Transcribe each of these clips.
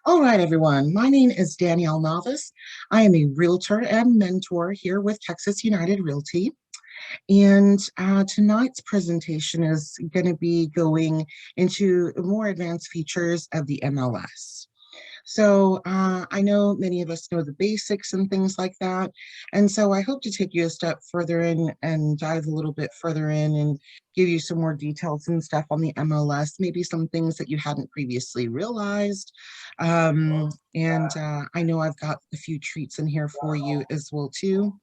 All right, everyone. My name is Danielle Novice. I am a realtor and mentor here with Texas United Realty. And tonight's presentation is going to be going into more advanced features of the MLS. So I know many of us know the basics and things like that. And so I hope to take you a step further in and dive a little bit further in and give you some more details and stuff on the MLS, maybe some things that you hadn't previously realized. I know I've got a few treats in here for you as well too.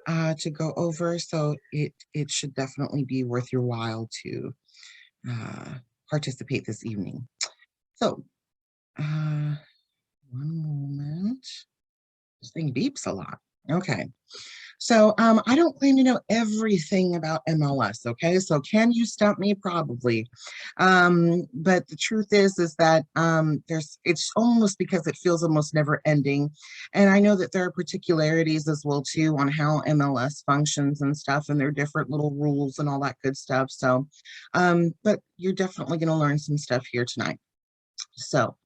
To go over, so it should definitely be worth your while to uh, participate this evening. So, one moment. This thing beeps a lot. Okay. So I don't claim to know everything about MLS, okay? So can you stump me? Probably. But the truth is that it's almost because it feels almost never ending. And I know that there are particularities as well too on how MLS functions and stuff, and there are different little rules and all that good stuff. So, but you're definitely gonna learn some stuff here tonight. So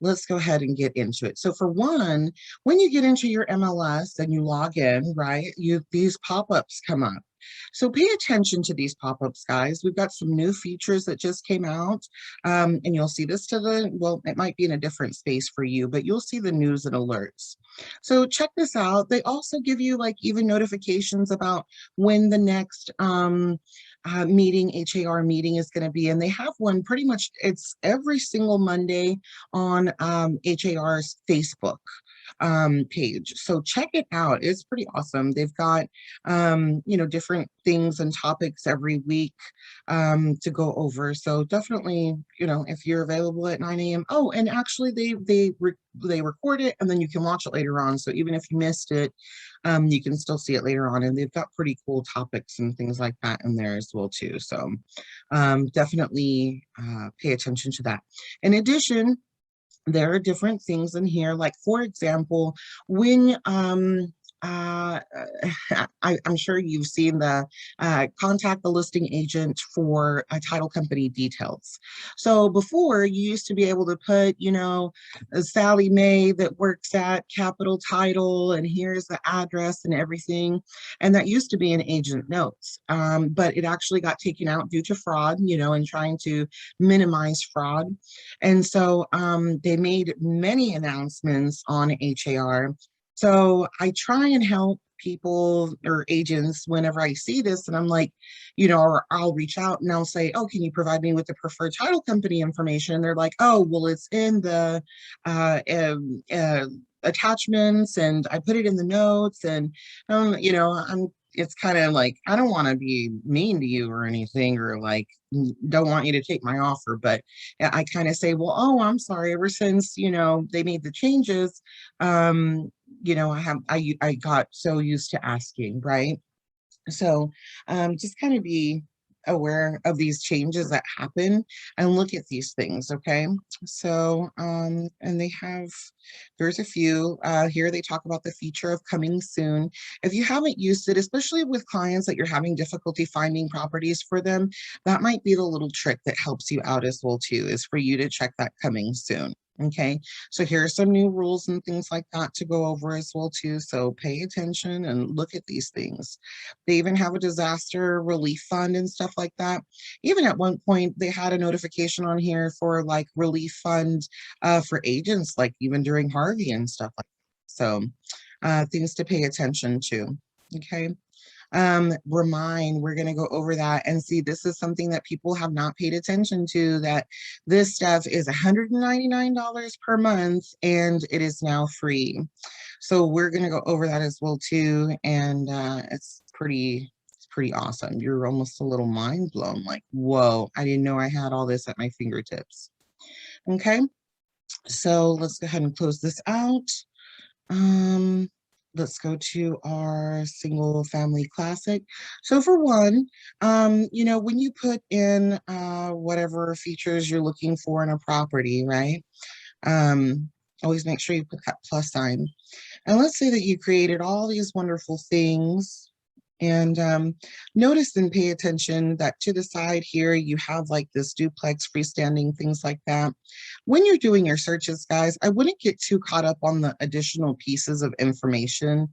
let's go ahead and get into it. So for one, when you get into your MLS and you log in, right, these pop-ups come up. So pay attention to these pop-ups, guys. We've got some new features that just came out, and you'll see this well, it might be in a different space for you, but you'll see the news and alerts. So check this out. They also give you like even notifications about when the next HAR meeting is going to be. And they have one pretty much, it's every single Monday on HAR's Facebook page. So check it out. It's pretty awesome. They've got, different things and topics every week to go over. So definitely, if you're available at 9 a.m. Oh, and actually they record it and then you can watch it later on. So even if you missed it, you can still see it later on. And they've got pretty cool topics and things like that in there as well too. So definitely pay attention to that. In addition, there are different things in here, like for example, when uh, I'm sure you've seen the contact the listing agent for title company details. So before you used to be able to put, Sally Mae that works at Capital Title, and here's the address and everything. And that used to be in agent notes, but it actually got taken out due to fraud, and trying to minimize fraud. And so they made many announcements on HAR. So I try and help people or agents whenever I see this, and I'm like, or I'll reach out and I'll say, oh, can you provide me with the preferred title company information? And they're like, oh, well, it's in the attachments, and I put it in the notes, and it's kind of like, I don't want to be mean to you or anything, or like don't want you to take my offer, but I kind of say, well, oh, I'm sorry, ever since they made the changes, I got so used to asking, right? So just kind of be aware of these changes that happen and look at these things, okay? So, and there's a few here. They talk about the feature of coming soon. If you haven't used it, especially with clients that you're having difficulty finding properties for them, that might be the little trick that helps you out as well too, is for you to check that coming soon. Okay, so here are some new rules and things like that to go over as well too. So pay attention and look at these things. They even have a disaster relief fund and stuff like that. Even at one point, they had a notification on here for like relief fund for agents, like even during Harvey and stuff like that. So things to pay attention to. Okay. We're going to go over that and see, this is something that people have not paid attention to, that this stuff is $199 per month and it is now free. So we're going to go over that as well too. And it's pretty awesome. You're almost a little mind blown, like, whoa, I didn't know I had all this at my fingertips. Okay, so let's go ahead and close this out. Let's go to our single family classic. So for one, when you put in whatever features you're looking for in a property, right? Always make sure you put that plus sign. And let's say that you created all these wonderful things And notice and pay attention that to the side here, you have like this duplex, freestanding, things like that. When you're doing your searches, guys, I wouldn't get too caught up on the additional pieces of information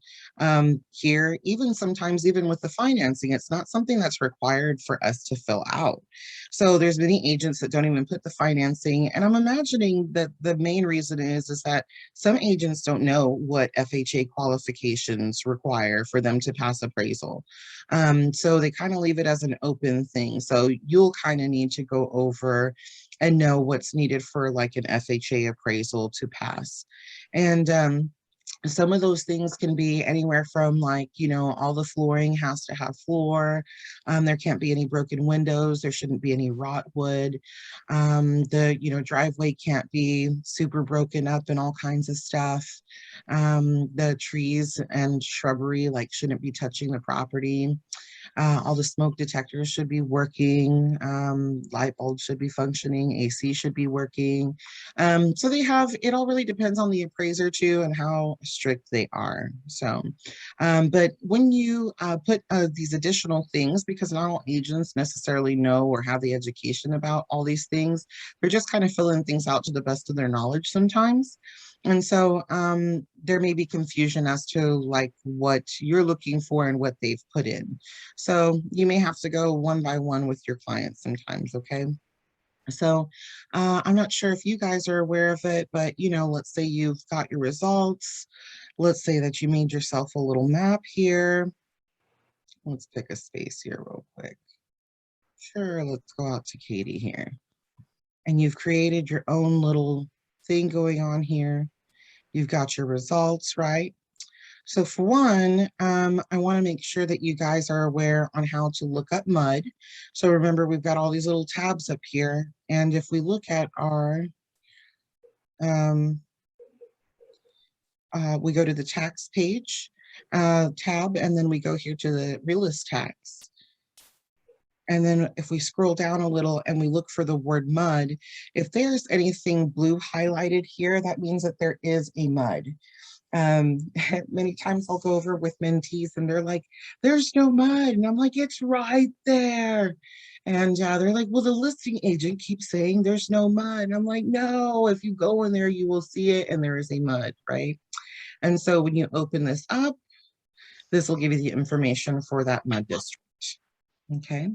here. Even sometimes, even with the financing, it's not something that's required for us to fill out. So there's many agents that don't even put the financing. And I'm imagining that the main reason is that some agents don't know what FHA qualifications require for them to pass appraisal. So they kind of leave it as an open thing. So you'll kind of need to go over and know what's needed for like an FHA appraisal to pass. And some of those things can be anywhere from like, all the flooring has to have floor. There can't be any broken windows. There shouldn't be any rot wood. The driveway can't be super broken up and all kinds of stuff. The trees and shrubbery like shouldn't be touching the property. All the smoke detectors should be working. Light bulbs should be functioning. AC should be working. So it all really depends on the appraiser too and how strict they are. So, but when you put these additional things, because not all agents necessarily know or have the education about all these things, they're just kind of filling things out to the best of their knowledge sometimes. And so there may be confusion as to like what you're looking for and what they've put in. So you may have to go one by one with your clients sometimes, okay? So I'm not sure if you guys are aware of it, but let's say you've got your results. Let's say that you made yourself a little map here. Let's pick a space here real quick. Sure, let's go out to Katie here. And you've created your own little thing going on here. You've got your results, right? So for one, I want to make sure that you guys are aware on how to look up MUD. So remember, we've got all these little tabs up here. And if we look at our, we go to the tax page tab, and then we go here to the realist tax. And then if we scroll down a little and we look for the word MUD, if there's anything blue highlighted here, that means that there is a MUD. Many times I'll go over with mentees and they're like, there's no MUD. And I'm like, it's right there. And they're like, well, the listing agent keeps saying there's no MUD. And I'm like, no, if you go in there, you will see it. And there is a MUD, right? And so when you open this up, this will give you the information for that MUD district. Okay.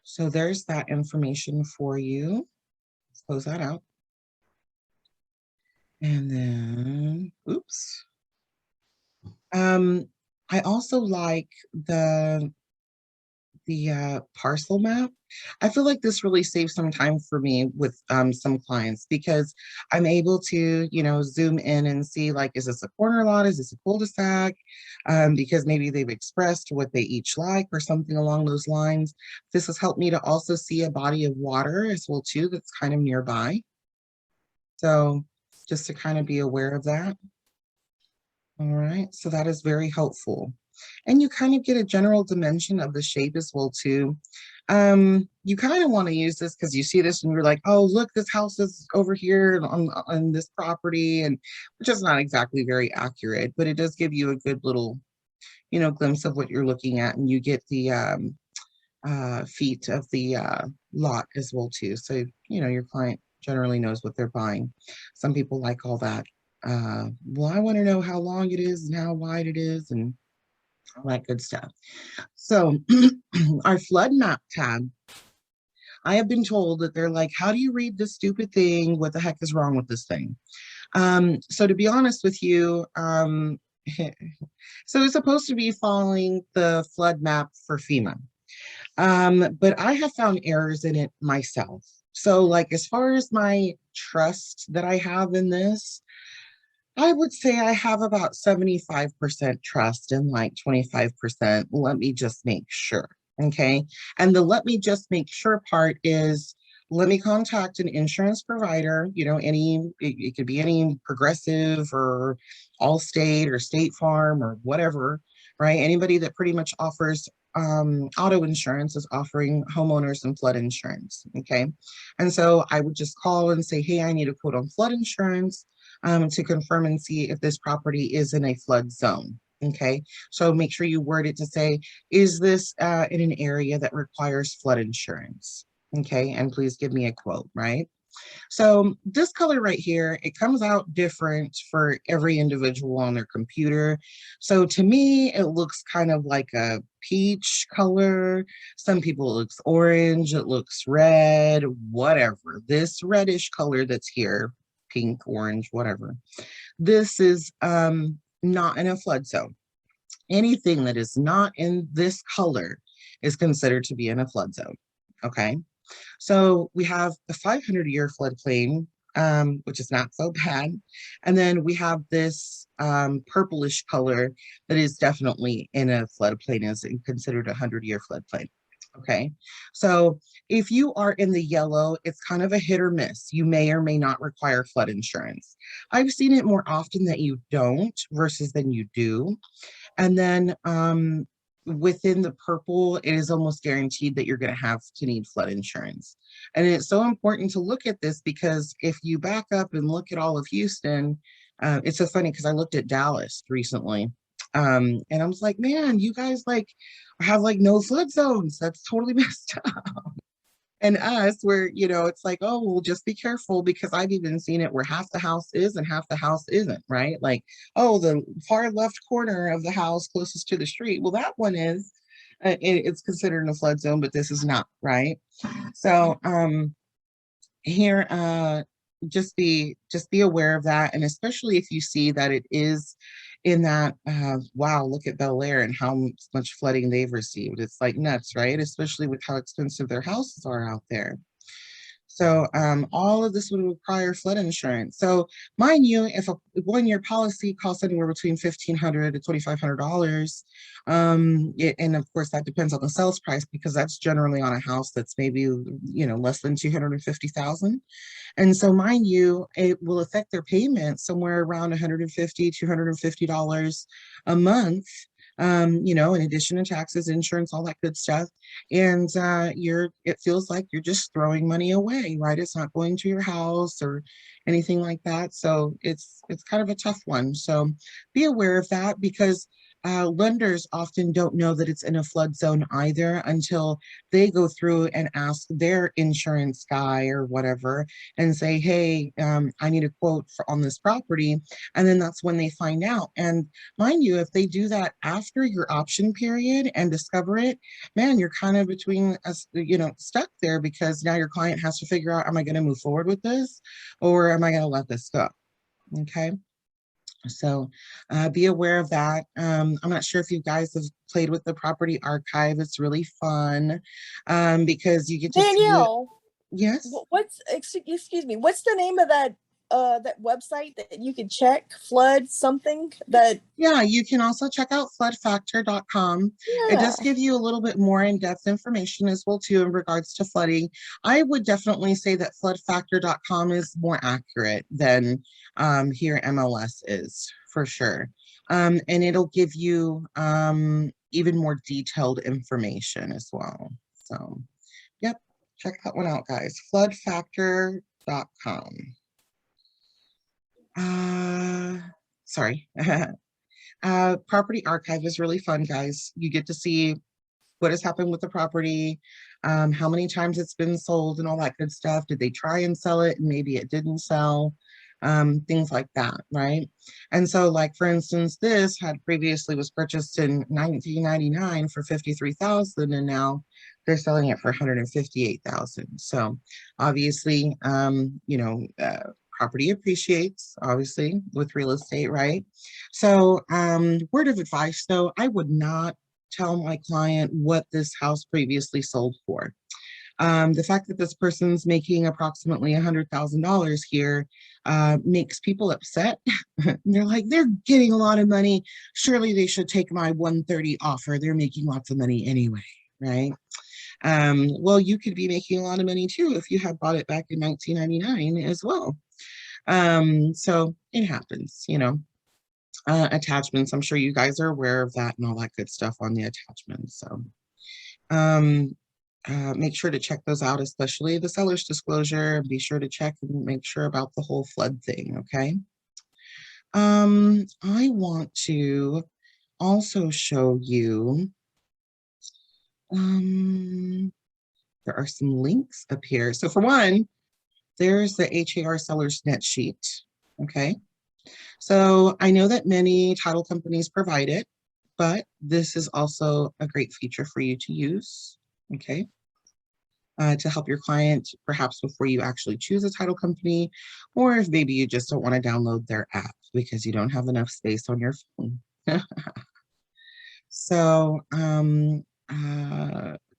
So there's that information for you. Let's close that out. And then, oops. I also like the parcel map. I feel like this really saves some time for me with some clients because I'm able to, zoom in and see like, is this a corner lot? Is this a cul-de-sac? Because maybe they've expressed what they each like or something along those lines. This has helped me to also see a body of water as well too that's kind of nearby. So just to kind of be aware of that. All right, so that is very helpful. And you kind of get a general dimension of the shape as well too. You kind of want to use this because you see this and you're like, oh, look, this house is over here on this property, and which is not exactly very accurate, but it does give you a good little, glimpse of what you're looking at, and you get the feet of the lot as well too. So, your client generally knows what they're buying. Some people like all that. Well, I want to know how long it is and how wide it is and all that good stuff. So our flood map tab, I have been told that they're like, how do you read this stupid thing? What the heck is wrong with this thing? So to be honest with you, so it's supposed to be following the flood map for FEMA. But I have found errors in it myself. So like, as far as my trust that I have in this, I would say I have about 75% trust and like 25%. Let me just make sure. Okay. And the let me just make sure part is let me contact an insurance provider, it could be any Progressive or Allstate or State Farm or whatever, right? Anybody that pretty much offers auto insurance is offering homeowners and flood insurance. Okay. And so I would just call and say, hey, I need a quote on flood insurance to confirm and see if this property is in a flood zone. Okay, so make sure you word it to say, is this in an area that requires flood insurance? Okay, and please give me a quote, right? So this color right here, it comes out different for every individual on their computer. So to me, it looks kind of like a peach color. Some people it looks orange, it looks red, whatever. This reddish color that's here, pink, orange, whatever. This is not in a flood zone. Anything that is not in this color is considered to be in a flood zone. Okay. So we have the 500-year floodplain, which is not so bad. And then we have this purplish color that is definitely in a floodplain, is considered a 100-year floodplain. Okay, so if you are in the yellow, it's kind of a hit or miss. You may or may not require flood insurance. I've seen it more often that you don't versus than you do. And then within the purple, it is almost guaranteed that you're going to have to need flood insurance. And it's so important to look at this because if you back up and look at all of Houston, it's so funny because I looked at Dallas recently. And I was like, man, you guys like have like no flood zones. That's totally messed up. And us, where, it's like, oh, well, just be careful because I've even seen it where half the house is and half the house isn't, right? Like, oh, the far left corner of the house closest to the street, well, that one is, it's considered a flood zone, but this is not, right? So, here, just be aware of that, and especially if you see that it is in that, wow, look at Bel Air and how much flooding they've received. It's like nuts, right? Especially with how expensive their houses are out there. So all of this would require flood insurance. So mind you, if a 1-year policy costs anywhere between $1,500 to $2,500, and of course that depends on the sales price because that's generally on a house that's maybe less than 250,000. And so, mind you, it will affect their payment somewhere around $150, $250 a month. In addition to taxes, insurance, all that good stuff. And it feels like you're just throwing money away, right? It's not going to your house or anything like that. So it's kind of a tough one. So be aware of that because lenders often don't know that it's in a flood zone either until they go through and ask their insurance guy or whatever and say, hey, I need a quote on this property. And then that's when they find out. And mind you, if they do that after your option period and discover it, man, you're kind of between us, stuck there because now your client has to figure out, am I going to move forward with this or am I going to let this go? Okay. So be aware of that. I'm not sure if you guys have played with the property archive. It's really fun because you get to see it. Danielle, Yes. excuse me, what's the name of that website that you could check flood something that? Yeah, you can also check out floodfactor.com. It Yeah. does give you a little bit more in-depth information as well too in regards to flooding. I would definitely say that floodfactor.com is more accurate than here MLS is for sure. And it'll give you even more detailed information as well. So, yep, check that one out, guys. Floodfactor.com. Sorry. Property archive is really fun, guys. You get to see what has happened with the property, how many times it's been sold and all that good stuff. Did they try and sell it and maybe it didn't sell? Things like that, right? And so like, for instance, this had previously was purchased in 1999 for 53,000 and now they're selling it for 158,000. So obviously, property appreciates, obviously, with real estate, right? So, word of advice though, I would not tell my client what this house previously sold for. The fact that this person's making approximately $100,000 here makes people upset. They're like, they're getting a lot of money. Surely they should take my 130 offer. They're making lots of money anyway, right? Well, you could be making a lot of money too if you had bought it back in 1999 as well. So it happens, attachments. I'm sure you guys are aware of that and all that good stuff on the attachments. So make sure to check those out, especially the seller's disclosure. Be sure to check and make sure about the whole flood thing, okay? I want to also show you, there are some links up here. So for one, there's the HAR seller's net sheet, okay? So I know that many title companies provide it, but this is also a great feature for you to use, okay? To help your client perhaps before you actually choose a title company, or if maybe you just don't want to download their app because you don't have enough space on your phone. So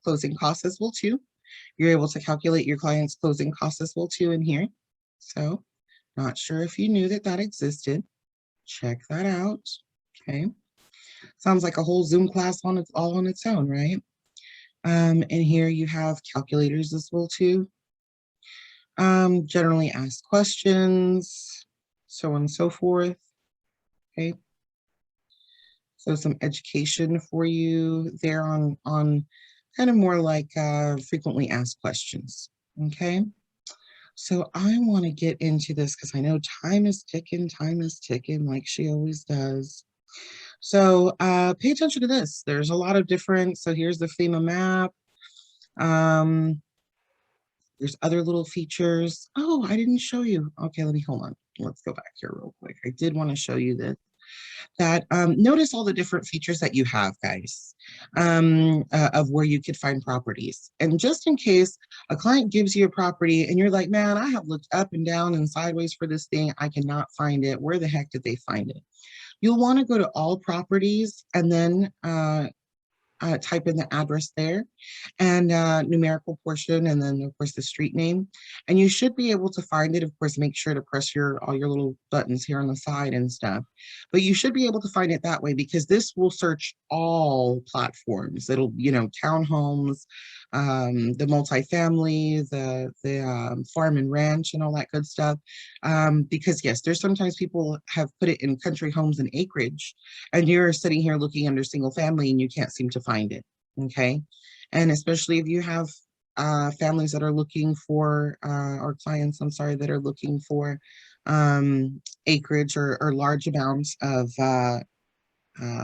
closing costs as well too. You're able to calculate your client's closing costs as well too in here. So not sure if you knew that that existed. Check that out. Okay. Sounds like a whole Zoom class on its all on its own, right? And here you have calculators as well too. Generally asked questions, so on and so forth. Okay. So some education for you there on kind of more like frequently asked questions. Okay. So I want to get into this because I know time is ticking like she always does. So pay attention to this. There's a lot of different, so here's the FEMA map. There's other little features. Oh, I didn't show you. Okay, let me hold on. Let's go back here real quick. I did want to show you this. That notice all the different features that you have, guys, of where you could find properties. And just in case a client gives you a property and you're like, man, I have looked up and down and sideways for this thing. I cannot find it. Where the heck did they find it? You'll want to go to all properties and then type in the address there and numerical portion, and then of course the street name, and you should be able to find it. Of course, make sure to press all your little buttons here on the side and stuff, but you should be able to find it that way because this will search all platforms. It'll, townhomes, the multifamily, the farm and ranch and all that good stuff, because yes, there's sometimes people have put it in country homes and acreage, and you're sitting here looking under single family and you can't seem to find it. Okay. And especially if you have families that are looking for, or clients, I'm sorry, that are looking for acreage or large amounts of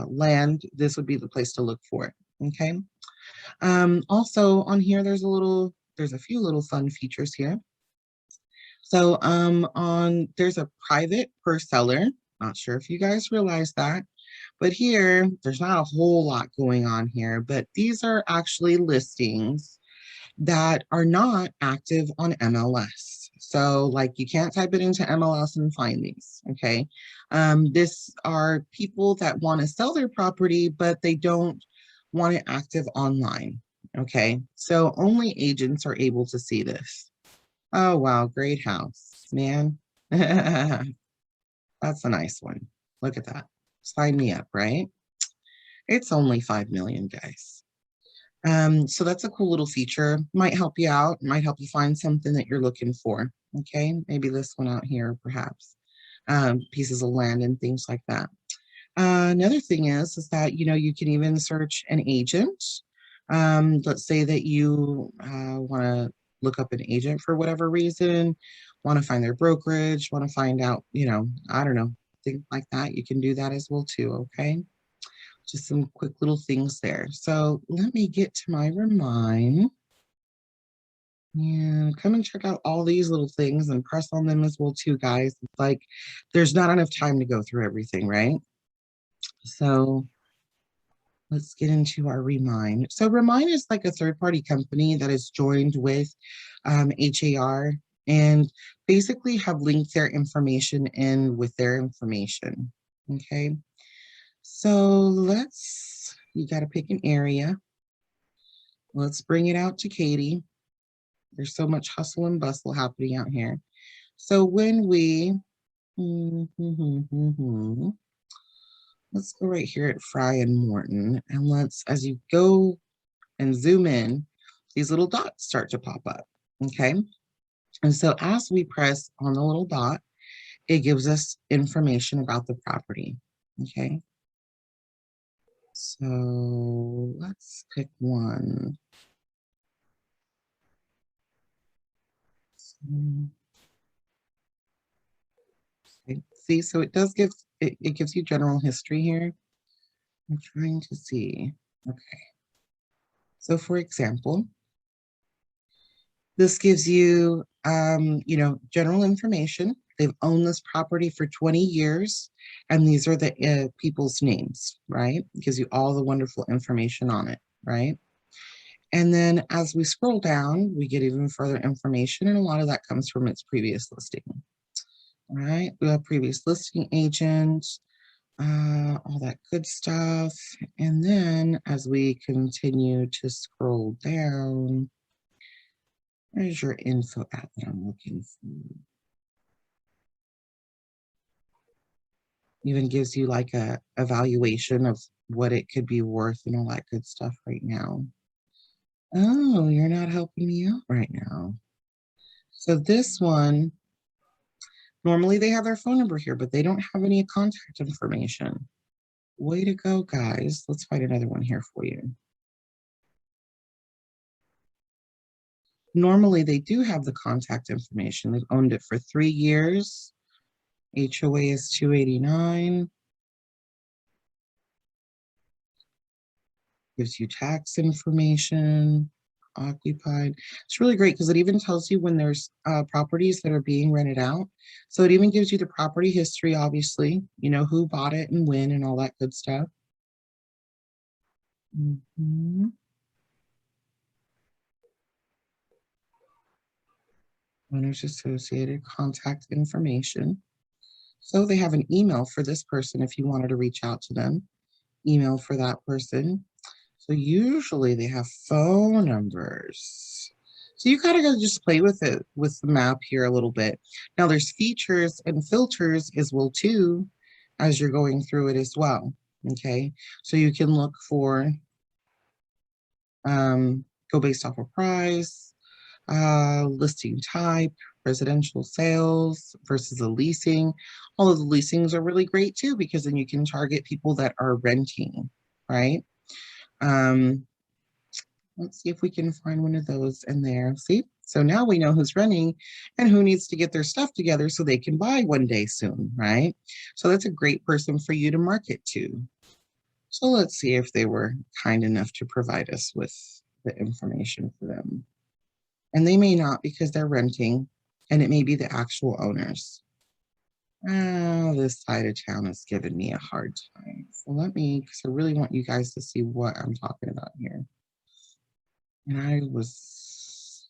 land, this would be the place to look for it. Okay. Also on here, there's a few little fun features here. So there's a private per seller. Not sure if you guys realize that, but here there's not a whole lot going on here, but these are actually listings that are not active on MLS. So like you can't type it into MLS and find these, okay? This are people that want to sell their property, but they don't want it active online, okay? So only agents are able to see this. Oh, wow, great house, man. That's a nice one. Look at that. Sign me up, right? It's only 5 million, guys. So that's a cool little feature. Might help you out, might help you find something that you're looking for. Okay, maybe this one out here, perhaps. Pieces of land and things like that. Another thing is that, you can even search an agent. Let's say that you want to look up an agent for whatever reason, want to find their brokerage, want to find out, I don't know, things like that. You can do that as well too, okay? Just some quick little things there. So let me get to my remind. Yeah, come and check out all these little things and press on them as well too, guys. It's like there's not enough time to go through everything, right? So let's get into our Remind. So Remind is like a third-party company that is joined with HAR and basically have linked their information in with their information. Okay. So you got to pick an area. Let's bring it out to Katie. There's so much hustle and bustle happening out here. So when let's go right here at Fry and Morton, and as you go and zoom in, these little dots start to pop up, okay? And so as we press on the little dot, it gives us information about the property, okay? So let's pick one. Okay. See, so it gives you general history here. I'm trying to see. Okay. So for example, this gives you, general information. They've owned this property for 20 years, and these are the people's names, right? It gives you all the wonderful information on it, right? And then as we scroll down, we get even further information, and a lot of that comes from its previous listing. All right, we have previous listing agent, all that good stuff. And then as we continue to scroll down, where's your info at that I'm looking for? Even gives you like a evaluation of what it could be worth and all that good stuff right now. Oh, you're not helping me out right now. So this one, normally they have their phone number here, but they don't have any contact information. Way to go, guys. Let's find another one here for you. Normally they do have the contact information. They've owned it for 3 years. HOA is 289. Gives you tax information, occupied. It's really great because it even tells you when there's properties that are being rented out. So it even gives you the property history, obviously, you know, who bought it and when and all that good stuff. Owners associated contact information. So they have an email for this person if you wanted to reach out to them, email for that person. So usually they have phone numbers. So you kind of got to just play with it with the map here a little bit. Now there's features and filters as well too, as you're going through it as well. Okay, so you can look for, go based off of price, listing type, residential sales versus a leasing. All of the leasings are really great too, because then you can target people that are renting, right? Let's see if we can find one of those in there. See, so now we know who's renting and who needs to get their stuff together so they can buy one day soon, right? So that's a great person for you to market to. So let's see if they were kind enough to provide us with the information for them. And they may not because they're renting, and it may be the actual owners. Oh, this side of town is giving me a hard time. So let me, because I really want you guys to see what I'm talking about here. And I was,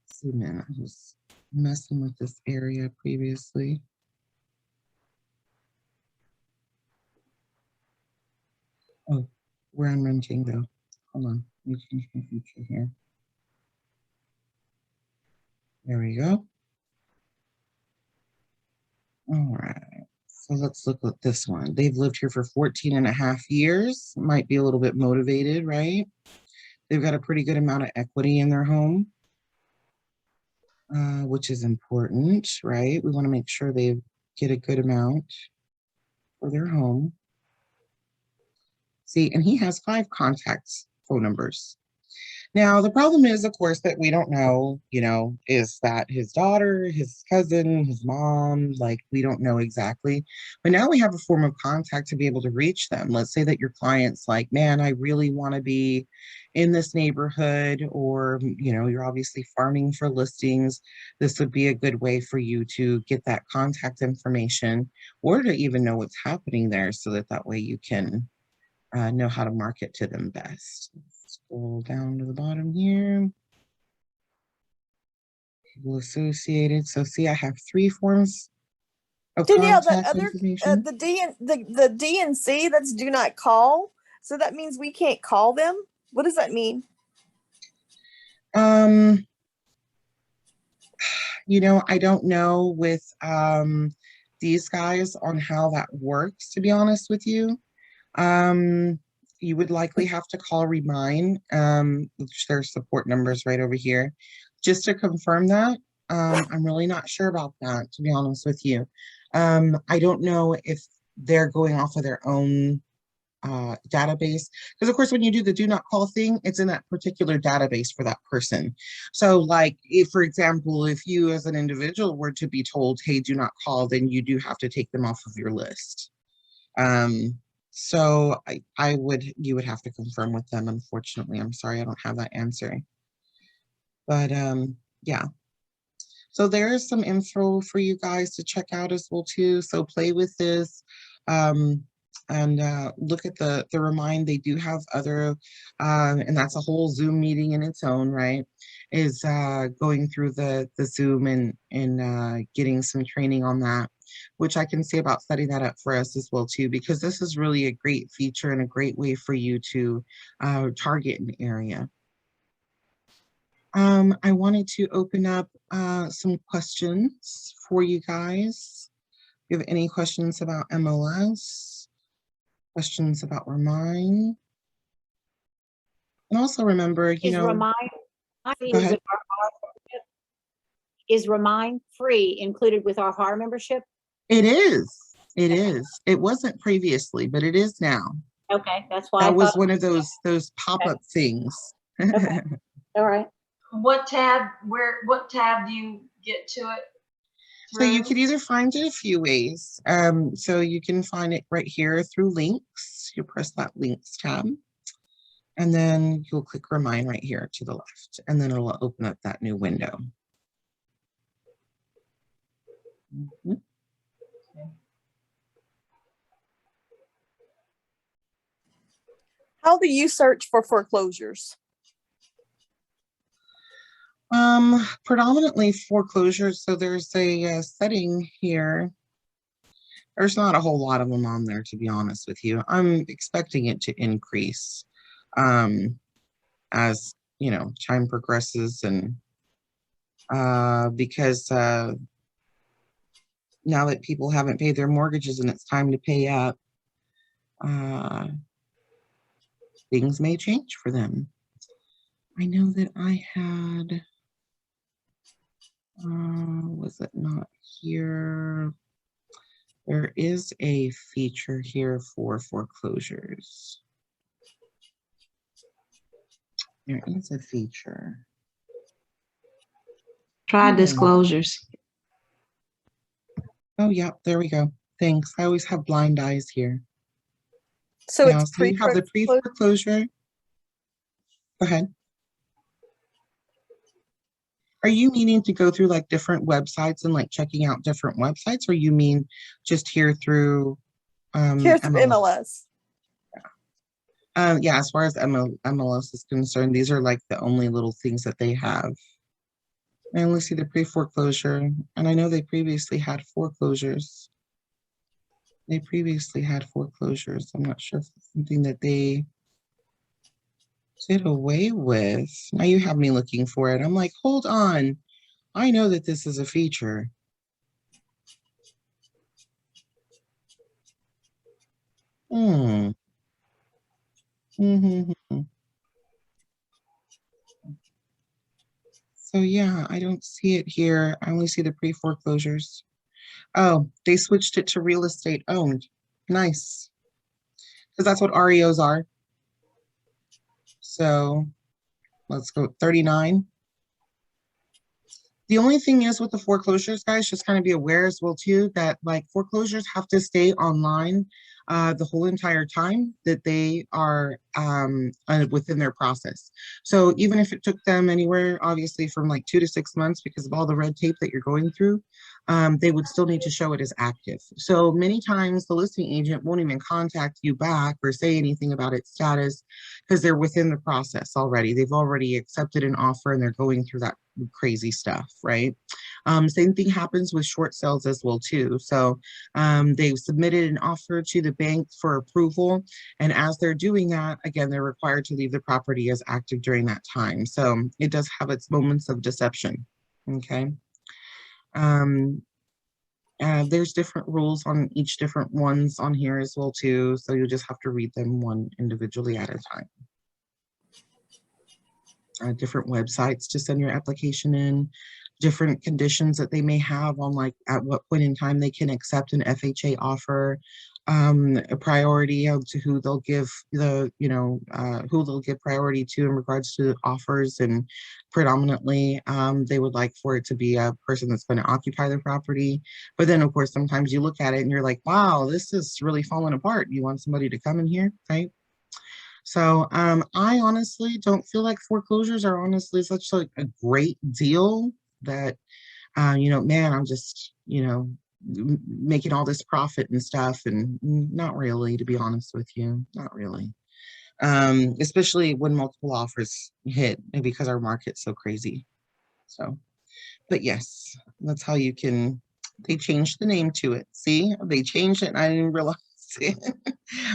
see, man, I was messing with this area previously. Oh, where I'm renting though. Hold on, let me change my feature here. There we go. All right, so let's look at this one. They've lived here for 14 and a half years. Might be a little bit motivated, right? They've got a pretty good amount of equity in their home, which is important, right? We want to make sure they get a good amount for their home. See, and he has 5 contacts, phone numbers. Now, the problem is, of course, that we don't know, is that his daughter, his cousin, his mom, like we don't know exactly. But now we have a form of contact to be able to reach them. Let's say that your client's like, man, I really want to be in this neighborhood, or, you're obviously farming for listings. This would be a good way for you to get that contact information or to even know what's happening there so that that way you can know how to market to them best. Scroll down to the bottom here. People associated. So see, I have 3 forms of Danielle, that contact other information. the D and C, that's do not call. So that means we can't call them. What does that mean? I don't know with these guys on how that works, to be honest with you. You would likely have to call Remind, which their support numbers right over here, just to confirm that. I'm really not sure about that, to be honest with you. I don't know if they're going off of their own database, because of course when you do the do not call thing, it's in that particular database for that person. So like if, for example, if you as an individual were to be told, hey, do not call, then you do have to take them off of your list. So you would have to confirm with them. Unfortunately, I'm sorry, I don't have that answer. But yeah. So there is some info for you guys to check out as well too. So play with this. And look at the remind. They do have other, and that's a whole Zoom meeting in its own, right? Is going through the Zoom and getting some training on that, which I can say about setting that up for us as well too, because this is really a great feature and a great way for you to target an area. I wanted to open up some questions for you guys. If you have any questions about MLS, questions about Remind. And also remember, you know, Remind go ahead. Is Remind free included with our HAR membership? It is. It is. It wasn't previously, but it is now. Okay, that's why that was one of those pop-up things. Okay. All right. What tab do you get to it So you could either find it a few ways. So you can find it right here through links. You press that links tab, and then you'll click Remind right here to the left, and then it'll open up that new window. How do you search for foreclosures? Predominantly foreclosures. So there's a setting here. There's not a whole lot of them on there, to be honest with you. I'm expecting it to increase as you know time progresses, and because now that people haven't paid their mortgages and it's time to pay up, things may change for them. I know that I had, was it not here? There is a feature here for foreclosures. There is a feature. Try disclosures. Oh, yeah, there we go. Thanks. I always have blind eyes here. So Yeah, it's so you have the pre-foreclosure. Go ahead. Are you meaning to go through like different websites and like checking out different websites, or you mean just here through here through MLS? Yeah, as far as MLS is concerned, these are like the only little things that they have. And let's see the pre-foreclosure. And I know they previously had foreclosures. They previously had foreclosures. I'm not sure if it's something that they did away with. Now you have me looking for it. I'm like, hold on. I know that this is a feature. So yeah, I don't see it here. I only see the pre-foreclosures. Oh, they switched it to real estate owned. Nice. Because that's what REOs are. So let's go 39. The only thing is with the foreclosures, guys, just kind of be aware as well too, that like foreclosures have to stay online the whole entire time that they are within their process. So even if it took them anywhere, obviously from like 2 to 6 months, because of all the red tape that you're going through, they would still need to show it as active. So many times the listing agent won't even contact you back or say anything about its status because they're within the process already. They've already accepted an offer and they're going through that crazy stuff, right? Same thing happens with short sales as well too. So they've submitted an offer to the bank for approval, and as they're doing that, again, they're required to leave the property as active during that time. So it does have its moments of deception. Okay. There's different rules on each different ones on here as well too, so you'll just have to read them one individually at a time. Different websites to send your application in, different conditions that they may have on like at what point in time they can accept an FHA offer. a priority of to who they'll give the, who they'll give priority to in regards to offers. And predominantly, they would like for it to be a person that's going to occupy the property. But then, of course, sometimes you look at it and you're like, wow, this is really falling apart. You want somebody to come in here, right? So I honestly don't feel like foreclosures are honestly such like a great deal that, man, I'm just, making all this profit and stuff. And not really, to be honest with you, not really. Especially when multiple offers hit and because our market's so crazy. So, but yes, that's how you can, they changed the name to it. See, they changed it and I didn't realize it.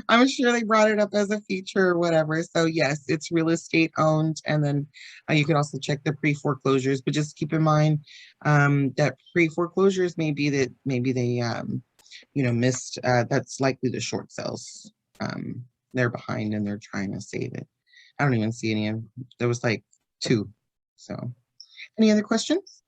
I'm sure they brought it up as a feature or whatever. So yes, it's real estate owned. And then you can also check the pre-foreclosures, but just keep in mind that pre-foreclosures may be that maybe they, missed, that's likely the short sales. They're behind and they're trying to save it. I don't even see any of, there was like 2. So any other questions?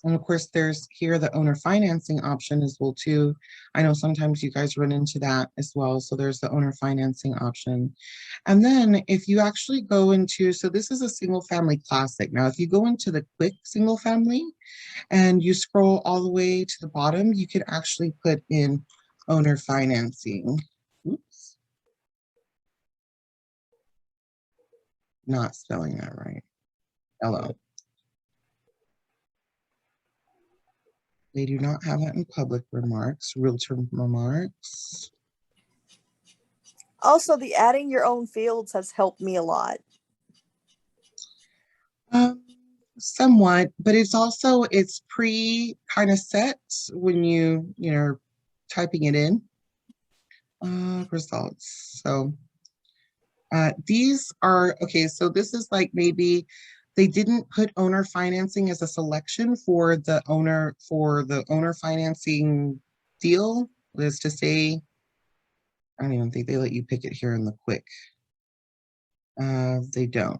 And of course, there's here the owner financing option as well too. I know sometimes you guys run into that as well. So there's the owner financing option. And then if you actually go into, so this is a single family classic. Now, if you go into the quick single family and you scroll all the way to the bottom, you can actually put in owner financing. Oops. Not spelling that right. Hello. They do not have it in public remarks, realtor remarks. Also, the adding your own fields has helped me a lot. Somewhat, but it's also, it's pre kind of set when you're typing it in. Results. So these are, okay, so this is like maybe they didn't put owner financing as a selection for the owner financing deal. Is to say, I don't even think they let you pick it here in the quick. They don't.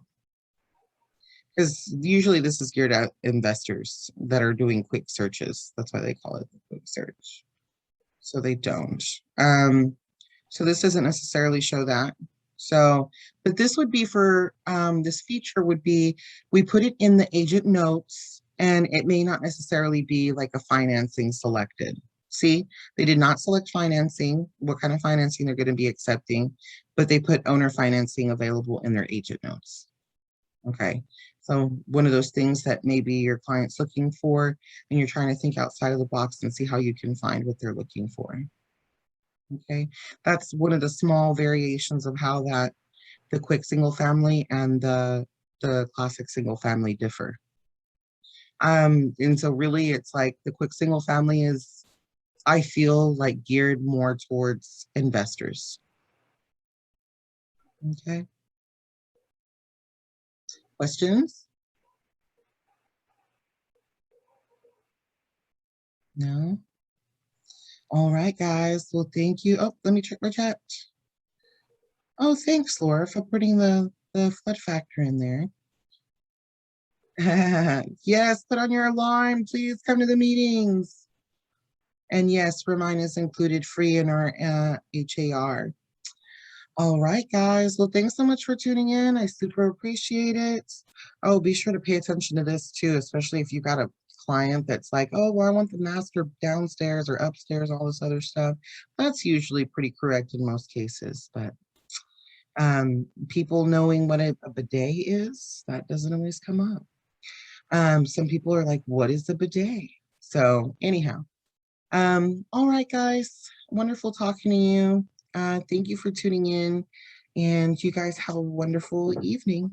Because usually this is geared at investors that are doing quick searches. That's why they call it the quick search. So they don't. So this doesn't necessarily show that. So, but this would be for, this feature would be, we put it in the agent notes and it may not necessarily be like a financing selected. See, they did not select financing, what kind of financing they're going to be accepting, but they put owner financing available in their agent notes. Okay, so one of those things that maybe your client's looking for and you're trying to think outside of the box and see how you can find what they're looking for. Okay, that's one of the small variations of how that the quick single family and the classic single family differ. And so really it's like the quick single family is, I feel like, geared more towards investors. Okay. Questions? No? All right, guys. Well, thank you. Oh, let me check my chat. Oh, thanks, Laura, for putting the flood factor in there. Yes, put on your alarm. Please come to the meetings. And yes, Remind is included free in our HAR. All right, guys. Well, thanks so much for tuning in. I super appreciate it. Oh, be sure to pay attention to this too, especially if you got a client that's like, oh, well, I want the master downstairs or upstairs, all this other stuff. That's usually pretty correct in most cases, but people knowing what a bidet is, that doesn't always come up. Some people are like, what is a bidet? So anyhow, all right, guys, wonderful talking to you. Thank you for tuning in, and you guys have a wonderful evening.